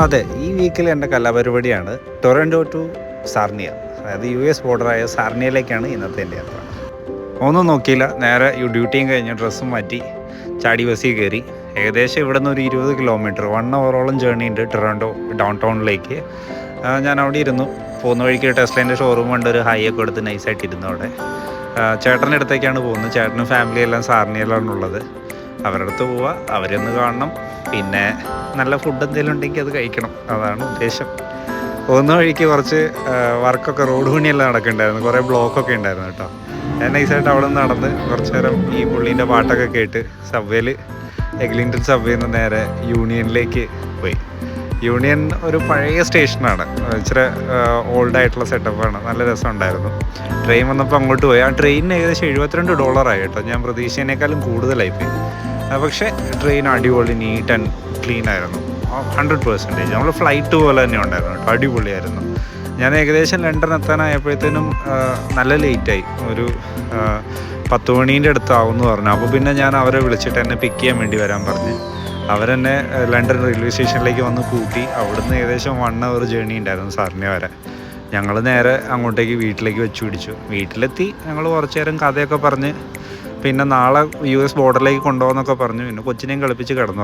അതെ, ഈ വീക്കിൽ എൻ്റെ കലാപരിപാടിയാണ് ടൊറൻറ്റോ ടു സാർണിയ, അതായത് US ബോർഡറായ സാർണിയയിലേക്കാണ് ഇന്നത്തെ എൻ്റെ യാത്ര. ഒന്നും നോക്കിയില്ല, നേരെ ഡ്യൂട്ടിയും കഴിഞ്ഞ് ഡ്രസ്സും മാറ്റി ചാടി ബസ്സിൽ കയറി. ഏകദേശം ഇവിടെ നിന്ന് ഒരു 20 കിലോമീറ്റർ 1 ഹവറോളം ജേർണി ഉണ്ട് ടൊറൻറ്റോ ഡൗൺ ടൗണിലേക്ക്. ഞാൻ അവിടെ ഇരുന്നു. പോകുന്ന വഴിക്ക് ടെസ്ലേൻ്റെ ഷോറൂം ഉണ്ട്, ഒരു ഹൈ ഒക്കെ എടുത്ത് നൈസായിട്ട് ഇരുന്നു അവിടെ. ചേട്ടൻ്റെ അടുത്തേക്കാണ് പോകുന്നത്. ചേട്ടനും ഫാമിലി എല്ലാം സാർണിയയിലാണുള്ളത്. അവരുടെ അടുത്ത് പോവുക, അവരൊന്ന് കാണണം, പിന്നെ നല്ല ഫുഡ് എന്തെങ്കിലും ഉണ്ടെങ്കിൽ അത് കഴിക്കണം, അതാണ് ഉദ്ദേശം. പോകുന്ന വഴിക്ക് കുറച്ച് വർക്കൊക്കെ, റോഡ് പണിയെല്ലാം നടക്കുന്നുണ്ടായിരുന്നു, കുറേ ബ്ലോക്കൊക്കെ ഉണ്ടായിരുന്നു കേട്ടോ. ഞാൻ നൈസായിട്ട് അവിടെ നിന്ന് നടന്ന് കുറച്ച് നേരം ഈ പുള്ളീൻ്റെ പാട്ടൊക്കെ കേട്ട് സബ്വേയിൽ, എഗ്ലിങ്ടൺ സബ്വേയിൽ നിന്ന് നേരെ യൂണിയനിലേക്ക് പോയി. യൂണിയൻ ഒരു പഴയ സ്റ്റേഷനാണ്, ഇച്ചിരി ഓൾഡായിട്ടുള്ള സെറ്റപ്പാണ്, നല്ല രസമുണ്ടായിരുന്നു. ട്രെയിൻ വന്നപ്പോൾ അങ്ങോട്ട് പോയി. ആ ട്രെയിനിന് ഏകദേശം $72 കേട്ടോ. ഞാൻ പ്രതീക്ഷിച്ചതിനേക്കാളും കൂടുതലായിപ്പോയി. പക്ഷേ ട്രെയിൻ അടിപൊളി, നീറ്റ് ആൻഡ് ക്ലീൻ ആയിരുന്നു, 100%. നമ്മൾ ഫ്ലൈറ്റ് പോലെ തന്നെ ഉണ്ടായിരുന്നു കേട്ടോ, അടിപൊളിയായിരുന്നു. ഞാൻ ഏകദേശം ലണ്ടൻ എത്താനായപ്പോഴത്തേനും നല്ല ലേറ്റായി, ഒരു 10 മണീൻ്റെ അടുത്താവുമെന്ന് പറഞ്ഞു. അപ്പോൾ പിന്നെ ഞാൻ അവരെ വിളിച്ചിട്ട് എന്നെ പിക്ക് ചെയ്യാൻ വേണ്ടി വരാൻ പറഞ്ഞ് അവരെന്നെ ലണ്ടൻ റെയിൽവേ സ്റ്റേഷനിലേക്ക് വന്ന് കൂട്ടി. അവിടുന്ന് ഏകദേശം 1 അവർ ജേർണി ഉണ്ടായിരുന്നു സാറിനെ വരെ. ഞങ്ങൾ നേരെ അങ്ങോട്ടേക്ക് വീട്ടിലേക്ക് വെച്ച് പിടിച്ചു. വീട്ടിലെത്തി ഞങ്ങൾ കുറച്ച് നേരം കഥയൊക്കെ പറഞ്ഞ്, പിന്നെ നാളെ US ബോർഡറിലേക്ക് കൊണ്ടുപോകാമെന്നൊക്കെ പറഞ്ഞു. പിന്നെ കൊച്ചിനെയും കളിപ്പിച്ച് കിടന്നു.